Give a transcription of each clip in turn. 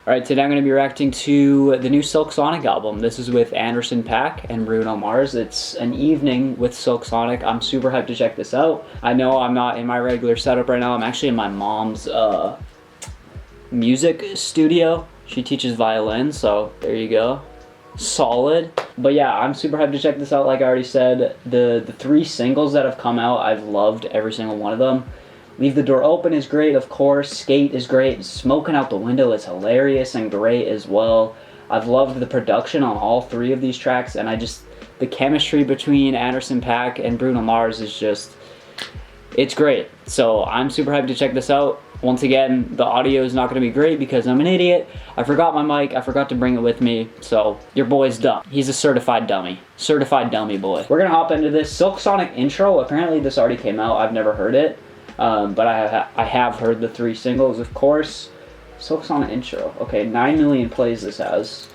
Alright, today I'm going to be reacting to the new Silk Sonic album. This is with Anderson .Paak and Bruno Mars. It's an evening with Silk Sonic. I'm super hyped to check this out. I know I'm not in my regular setup right now. I'm actually in my mom's music studio. She teaches violin, so there you go. Solid. But yeah, I'm super hyped to check this out. Like I already said, the 3 singles that have come out, I've loved every single one of them. Leave the Door Open is great, of course. Skate is great. Smokin Out The Window is hilarious and great as well. I've loved the production on all 3 of these tracks, and the chemistry between Anderson .Paak and Bruno Mars is just, it's great. So I'm super hyped to check this out. Once again, the audio is not going to be great because I'm an idiot. I forgot my mic. I forgot to bring it with me. So your boy's dumb. He's a certified dummy. Certified dummy boy. We're going to hop into this Silk Sonic intro. Apparently this already came out. I've never heard it. But I have heard the 3 singles, of course. Silk Sonic intro. Okay, 9 million plays this has.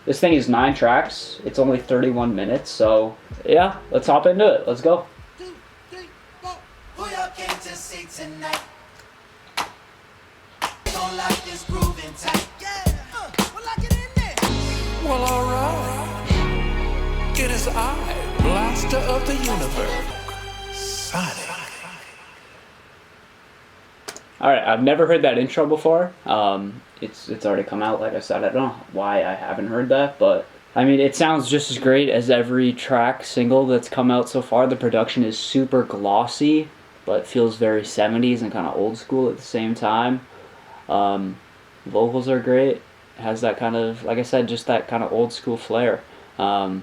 This thing is 9 tracks. It's only 31 minutes. So yeah, let's hop into it. Let's go. 2, 3, 4. Who y'all came to see tonight? Don't like this grooving tight. Yeah, well, I get in there. Well, alright. It is I, Blaster of the Universe, Sonic. Alright, I've never heard that intro before. It's already come out, like I said. I don't know why I haven't heard that, but I mean, it sounds just as great as every track single that's come out so far. The production is super glossy, but feels very 70s and kind of old school at the same time. Vocals are great. It has that kind of, like I said, just that kind of old school flair. But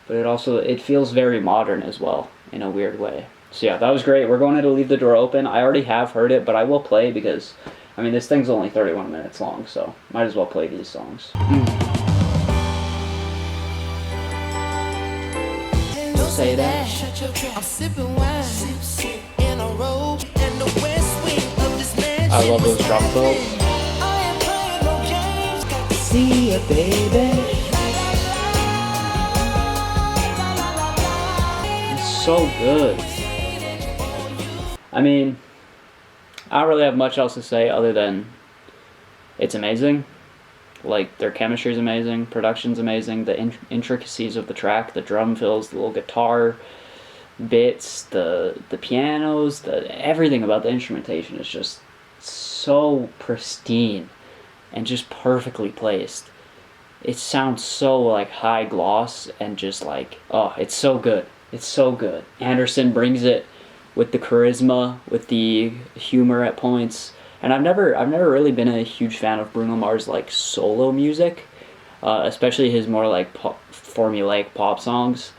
it feels very modern as well, in a weird way. So yeah, that was great. We're going to Leave the Door Open. I already have heard it, but I will play because, I mean, this thing's only 31 minutes long, so might as well play these songs. Don't say that. Shut your trap. I'm sipping wine in a robe and the west wing of this mansion. I love those drum fills. I ain't playing no games. Got to See ya, baby. It's so good. I mean, I don't really have much else to say other than it's amazing. Like, their chemistry is amazing, production's amazing, the intricacies of the track, the drum fills, the little guitar bits, the pianos, everything about the instrumentation is just so pristine and just perfectly placed. It sounds so like high gloss and just like, oh, it's so good. It's so good. Anderson brings it with the charisma, with the humor at points. And I've never really been a huge fan of Bruno Mars like solo music, especially his more like formulaic pop songs.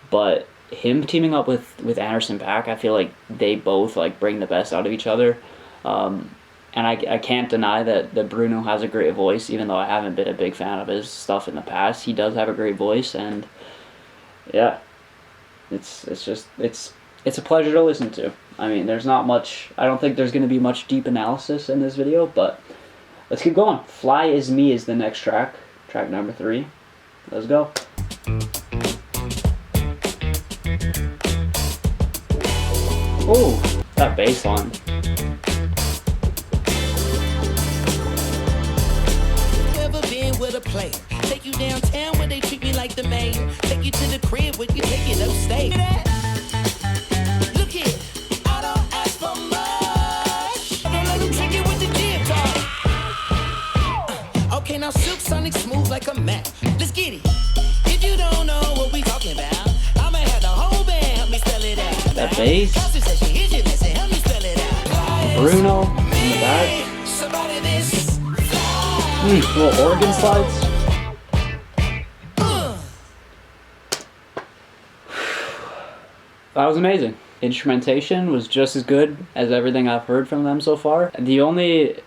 But him teaming up with Anderson .Paak, I feel like they both like bring the best out of each other. And I can't deny that Bruno has a great voice, even though I haven't been a big fan of his stuff in the past. He does have a great voice, and yeah, it's a pleasure to listen to. I mean, there's not much, I don't think there's going to be much deep analysis in this video, but let's keep going. Fly Is Me is the next track, track number 3. Let's go. Oh, that bass line. Never been with a player. Take you downtown where they treat me like the mayor. Take you to the crib where you take it upstate. Look here, I don't ask for much. Don't let them trick you with the jib talk. Okay, now Silk Sonic smooth like a mat. Let's get it. If you don't know what we talking about, I'ma have the whole band help me spell it out. That bass. Bruno in the back. Little organ slides. That was amazing. Instrumentation was just as good as everything I've heard from them so far. It's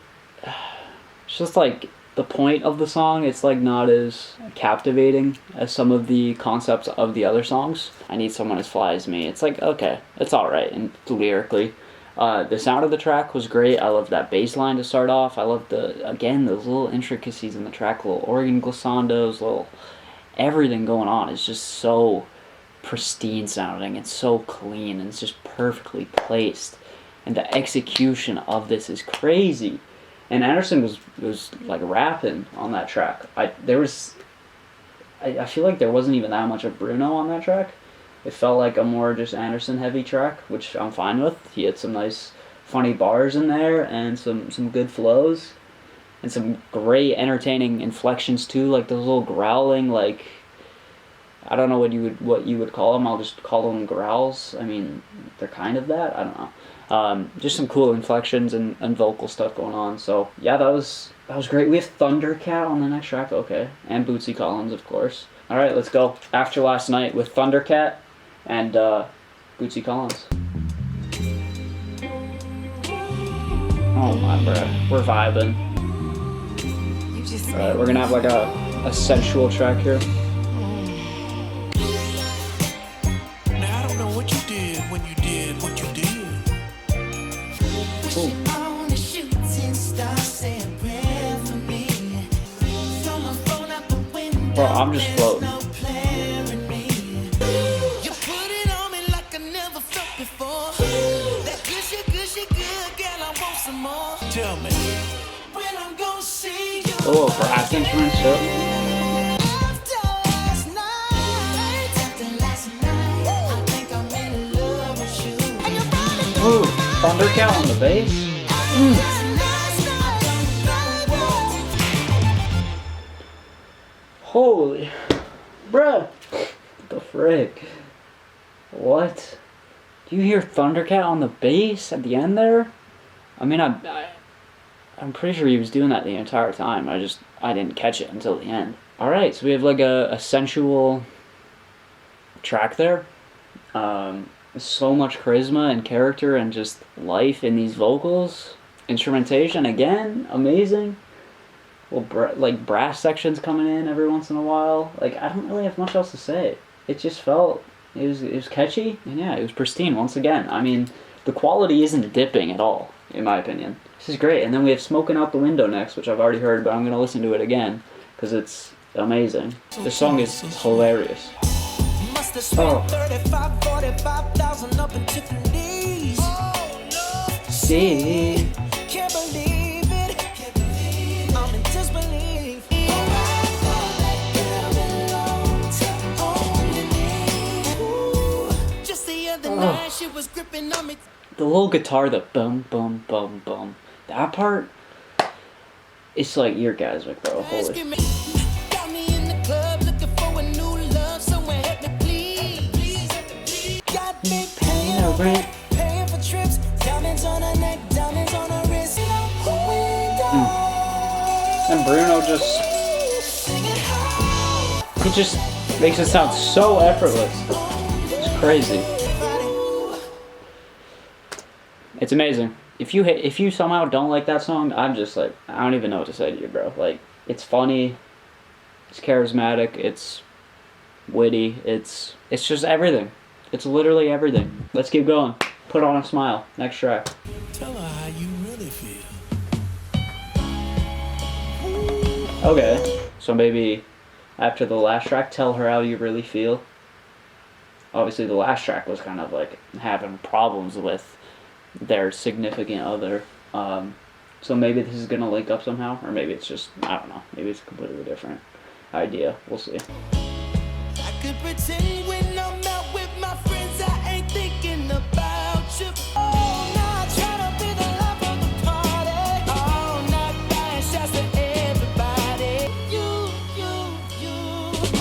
just like the point of the song, it's like not as captivating as some of the concepts of the other songs. I Need Someone As Fly As Me. It's like, okay, it's alright, and lyrically. The sound of the track was great. I loved that bass line to start off. I loved again, those little intricacies in the track, little organ glissandos, little everything going on. It's just so pristine sounding and so clean, and it's just perfectly placed. And the execution of this is crazy. And Anderson was like rapping on that track. I feel like there wasn't even that much of Bruno on that track. It felt like a more just Anderson heavy track, which I'm fine with. He had some nice funny bars in there and some good flows and some great entertaining inflections too, like those little growling, like, I don't know what you would call them. I'll just call them growls. I mean, they're kind of that. I don't know. Just some cool inflections and vocal stuff going on. So yeah, that was great. We have Thundercat on the next track, okay, and Bootsy Collins, of course. All right, let's go. After Last Night with Thundercat and Bootsy Collins. Oh my bruh, we're vibing. All right, we're gonna have like a sensual track here. Now I don't know what you did when you did what you did. Ooh. Bro, I'm just floating. Tell me. Oh, brass instruments too. Ooh, Thundercat on the bass. Holy, bruh. What the frick? What? Do you hear Thundercat on the bass at the end there? I mean, I'm pretty sure he was doing that the entire time. I didn't catch it until the end. Alright, so we have like a sensual track there. So much charisma and character and just life in these vocals. Instrumentation, again, amazing. Well, like brass sections coming in every once in a while. Like, I don't really have much else to say. It just felt, it was catchy, and yeah, it was pristine once again. I mean, the quality isn't dipping at all, in my opinion. This is great. And then we have Smokin Out The Window next, which I've already heard, but I'm going to listen to it again, because it's amazing. This song is hilarious. Oh. 35, 45,000 up in Tiffany's. See. Can't believe it. I'm in disbelief. Just the other night she was gripping on me. The little guitar, the bum bum bum bum. That part, it's like eargasmic, bro. Holy. Got me in the club looking for a new love. Someone help me please. Got me paying rent, paying for trips. Diamonds on her neck, diamonds on her wrist. And Bruno he just makes it sound so effortless. It's crazy. It's amazing. If you somehow don't like that song, I'm just like, I don't even know what to say to you, bro. Like, it's funny, it's charismatic, it's witty, it's just everything. It's literally everything. Let's keep going. Put on a smile. Next track. Tell her how you really feel. Okay, so maybe after the last track, tell her how you really feel. Obviously, the last track was kind of like having problems with their significant other. So maybe this is gonna link up somehow, or maybe it's just, I don't know, maybe it's a completely different idea. We'll see. I could pretend when I'm out with my friends, I ain't thinking about you. Oh, not trying to be the life of the party. Oh, not buying shots to everybody. You.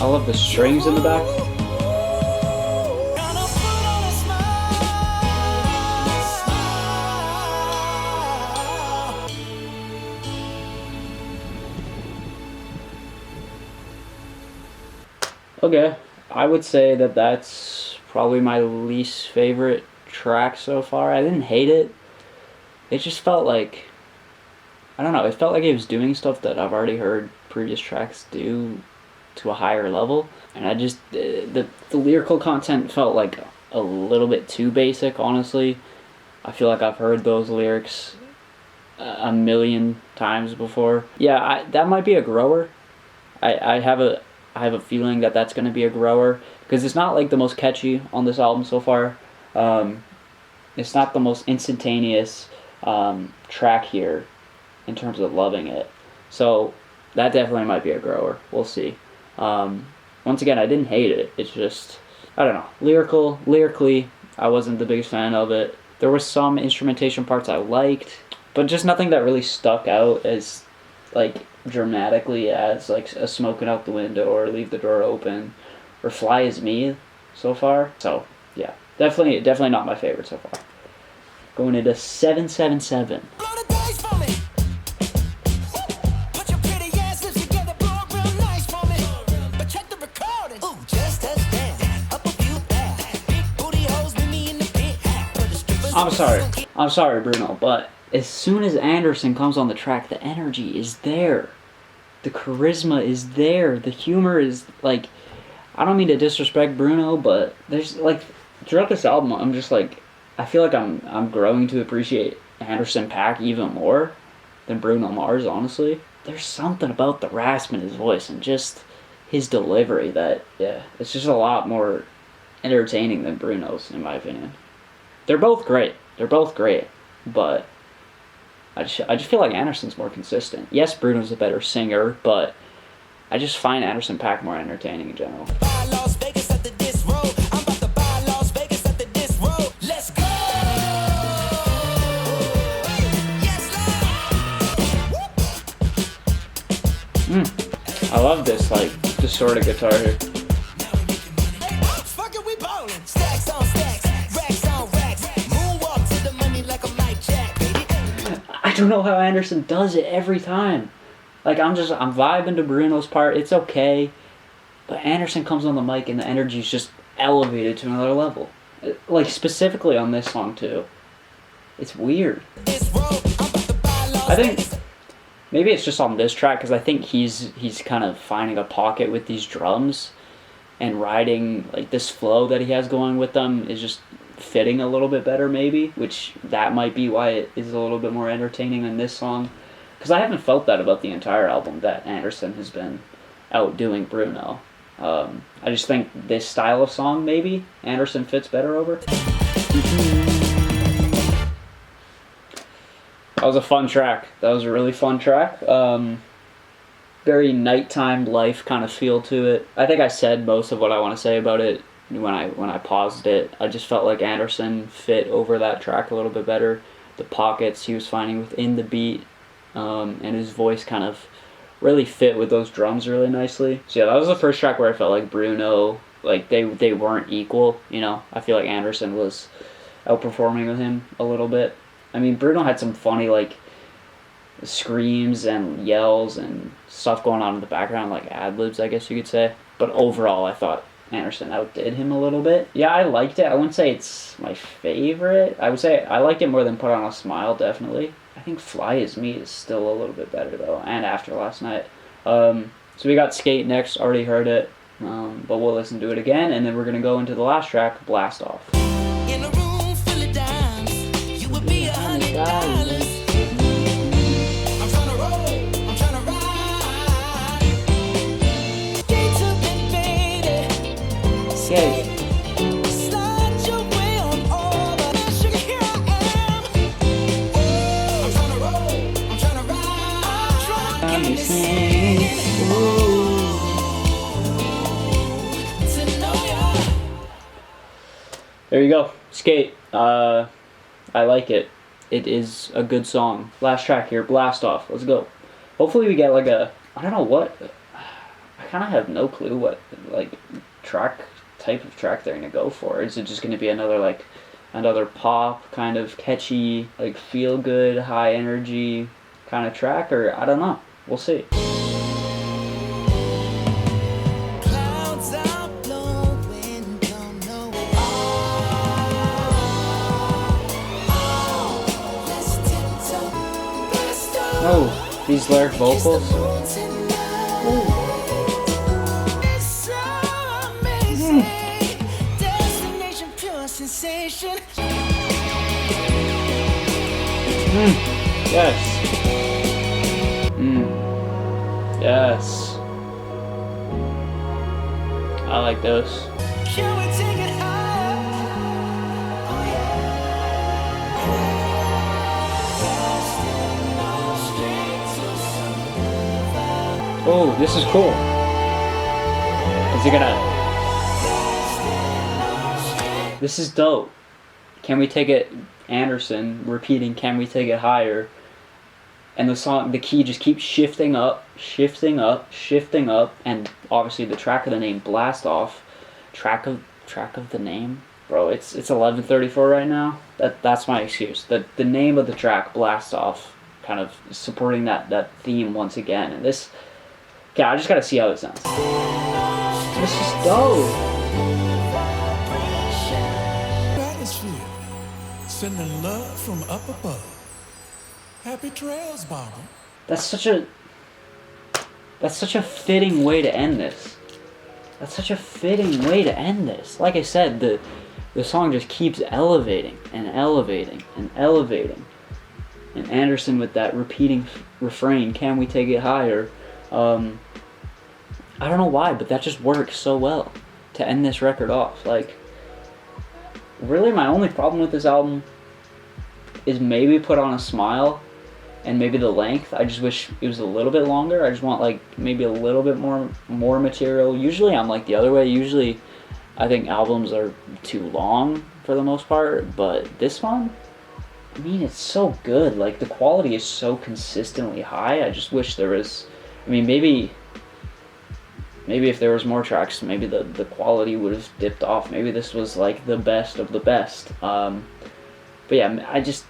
I love the strings in the back. Gonna put on a smile. Okay, I would say that that's probably my least favorite track so far. I didn't hate it. It just felt like, I don't know, it felt like it was doing stuff that I've already heard previous tracks do to a higher level. And I just, the lyrical content felt like a little bit too basic, honestly. I feel like I've heard those lyrics a million times before. Yeah, that might be a grower. I have a feeling that that's going to be a grower, because it's not like the most catchy on this album so far. It's not the most instantaneous track here, in terms of loving it. So that definitely might be a grower. We'll see. Once again, I didn't hate it. It's just, I don't know. Lyrically, I wasn't the biggest fan of it. There were some instrumentation parts I liked, but just nothing that really stuck out as, like, dramatically as, like, a Smokin' Out The Window or Leave the Door Open or Fly As Me so far. So, yeah. Definitely not my favorite so far. Going into 777. Blow the dice for me. Put your pretty ass lips together, blow it real nice for me. But check the recording. Ooh, just touch down, up a few bags. Big booty hoes with me in the pit. Put the strippers I'm sorry, Bruno, but as soon as Anderson comes on the track, the energy is there. The charisma is there. The humor is, like, I don't mean to disrespect Bruno, but there's, like, throughout this album, I'm just like, I feel like I'm growing to appreciate Anderson .Paak even more than Bruno Mars, honestly. There's something about the rasp in his voice and just his delivery that, yeah, it's just a lot more entertaining than Bruno's, in my opinion. They're both great, but I just feel like Anderson's more consistent. Yes, Bruno's a better singer, but I just find Anderson .Paak more entertaining in general. Buy Las Vegas at the disc road. I'm about to buy Las Vegas at the disc road. Let's go. Yes, Lord. I love this, like, distorted guitar here. Fuck it, we ballin'. Stacks on stacks, racks on racks. Moonwalk to the money like a Mike Jack, baby. I don't know how Anderson does it every time. Like, I'm vibing to Bruno's part. It's okay. But Anderson comes on the mic and the energy's just elevated to another level. Like, specifically on this song, too. It's weird. I think maybe it's just on this track, because I think he's kind of finding a pocket with these drums. And riding, like, this flow that he has going with them is just fitting a little bit better, maybe. Which, that might be why it is a little bit more entertaining than this song. Because I haven't felt that about the entire album, that Anderson has been outdoing Bruno. I just think this style of song, maybe, Anderson fits better over. That was a fun track. That was a really fun track. Very nighttime life kind of feel to it. I think I said most of what I want to say about it when I paused it. I just felt like Anderson fit over that track a little bit better. The pockets he was finding within the beat. And his voice kind of really fit with those drums really nicely. So yeah, that was the first track where I felt like Bruno, like they weren't equal, you know. I feel like Anderson was outperforming with him a little bit. I mean, Bruno had some funny, like, screams and yells and stuff going on in the background, like ad-libs, I guess you could say. But overall, I thought Anderson outdid him a little bit. Yeah, I liked it. I wouldn't say it's my favorite. I would say I liked it more than Put On A Smile, definitely. I think Fly As Me is still a little bit better, though, and After Last Night. So we got Skate next, already heard it, but we'll listen to it again, and then we're going to go into the last track, Blast Off. In a room full of dimes, you would be $100. I'm tryna roll, I'm tryna ride. Skate to the baby. Skate. Slide your way on over. Sugar, here I am. I'm tryna roll, I'm tryna ride. I'm tryna get singing. To know ya. There you go, Skate. I like it. It is a good song. Last track here, Blast Off. Let's go. Hopefully we get like a, I don't know what, I kind of have no clue what, like, type of track they're going to go for. Is it just going to be another pop, kind of catchy, like, feel good, high energy kind of track, or I don't know. We'll see. Clouds are blowing, don't know let's tiptoe, blast off. Oh, these lyric vocals. It's so amazing. Destination, pure sensation. Yes. Yes. I like those. Can we take it higher? Oh yeah. Lost in no strings. Oh, this is cool. Is it gonna... This is dope. Can we take it... Anderson repeating, can we take it higher? And the song, the key just keeps shifting up, shifting up, shifting up, and obviously the track of the name, Blast Off. Track of the name? Bro, it's 11:34 right now. That's my excuse. The name of the track, Blast Off, kind of supporting that theme once again. And this... Okay, I just gotta see how it sounds. This is dope. Atmosphere, sending love from up above. Happy trails, Barbara. That's such a fitting way to end this. That's such a fitting way to end this. Like I said, the song just keeps elevating and elevating and elevating. And Anderson with that repeating refrain, can we take it higher? I don't know why, but that just works so well to end this record off. Like, really my only problem with this album is maybe Put On a Smile and maybe the length. I just wish it was a little bit longer. I just want like maybe a little bit more material. Usually I'm like the other way. Usually I think albums are too long for the most part, but this one, I mean, it's so good. Like, the quality is so consistently high. I just wish there was, I mean, maybe if there was more tracks, maybe the quality would have dipped off. Maybe this was like the best of the best. But yeah, I just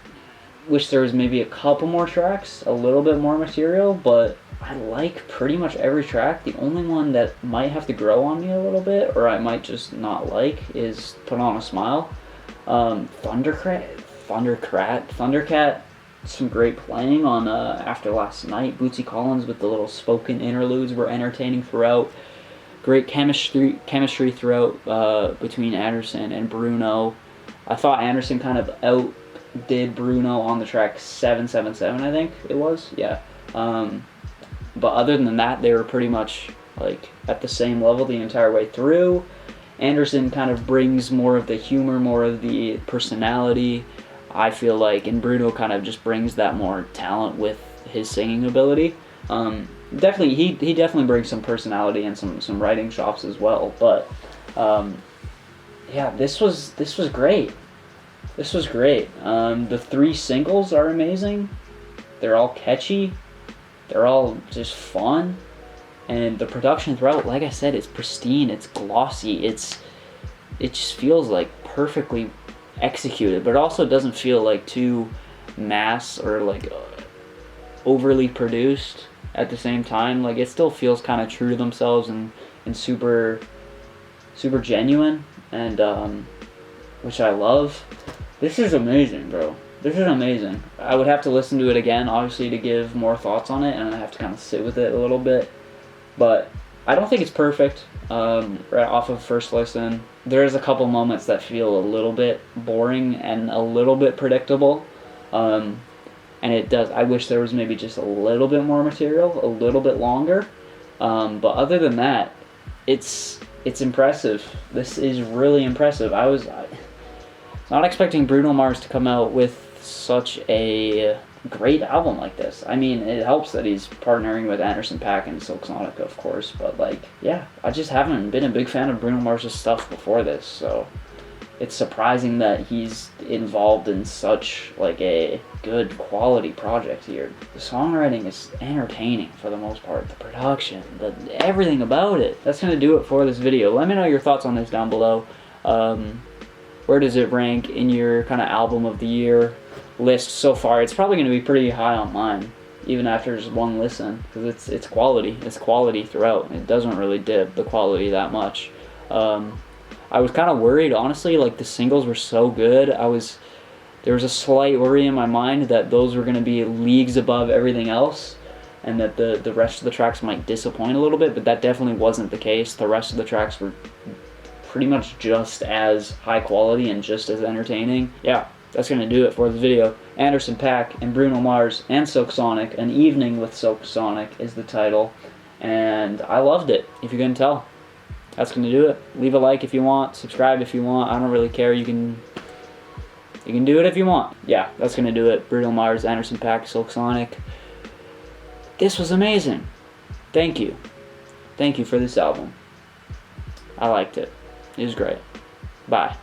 wish there was maybe a couple more tracks, a little bit more material, but I like pretty much every track. The only one that might have to grow on me a little bit, or I might just not like, is Put On a Smile. Thundercat, some great playing on After Last Night. Bootsy Collins with the little spoken interludes were entertaining throughout. Great chemistry throughout between Anderson and Bruno. I thought Anderson kind of outdid Bruno on the track 777, I think it was. Yeah. But other than that, they were pretty much like at the same level the entire way through. Anderson kind of brings more of the humor, more of the personality, I feel like, and Bruno kind of just brings that more talent with his singing ability. Definitely, he definitely brings some personality and some writing chops as well. But yeah, this was great. This was great. The 3 singles are amazing. They're all catchy. They're all just fun. And the production throughout, like I said, it's pristine, it's glossy, it just feels like perfectly executed, but it also doesn't feel like too mass or like overly produced at the same time. Like, it still feels kind of true to themselves and super genuine, and which I love. This is amazing, bro. This is amazing. I would have to listen to it again, obviously, to give more thoughts on it, and I have to kind of sit with it a little bit. But I don't think it's perfect right off of first listen. There's a couple moments that feel a little bit boring and a little bit predictable. And it does. I wish there was maybe just a little bit more material, a little bit longer. But other than that, it's impressive. This is really impressive. I was not expecting Bruno Mars to come out with such a great album like this. I mean, it helps that he's partnering with Anderson .Paak and Silk Sonic, of course, but like, yeah, I just haven't been a big fan of Bruno Mars' stuff before this, so it's surprising that he's involved in such like a good quality project here. The songwriting is entertaining for the most part, the production, everything about it. That's gonna do it for this video. Let me know your thoughts on this down below. Where does it rank in your kind of album of the year list so far? It's probably going to be pretty high on mine, even after just one listen, because it's quality. It's quality throughout. It doesn't really dip the quality that much. I was kind of worried, honestly. Like, the singles were so good. There was a slight worry in my mind that those were going to be leagues above everything else, and that the rest of the tracks might disappoint a little bit. But that definitely wasn't the case. The rest of the tracks were pretty much just as high quality and just as entertaining. Yeah, that's going to do it for this video. Anderson .Paak and Bruno Mars and Silk Sonic. An Evening with Silk Sonic is the title. And I loved it, if you couldn't tell. That's going to do it. Leave a like if you want. Subscribe if you want. I don't really care. You can do it if you want. Yeah, that's going to do it. Bruno Mars, Anderson .Paak, Silk Sonic. This was amazing. thank you. Thank you for this album. I liked it. It was great. Bye.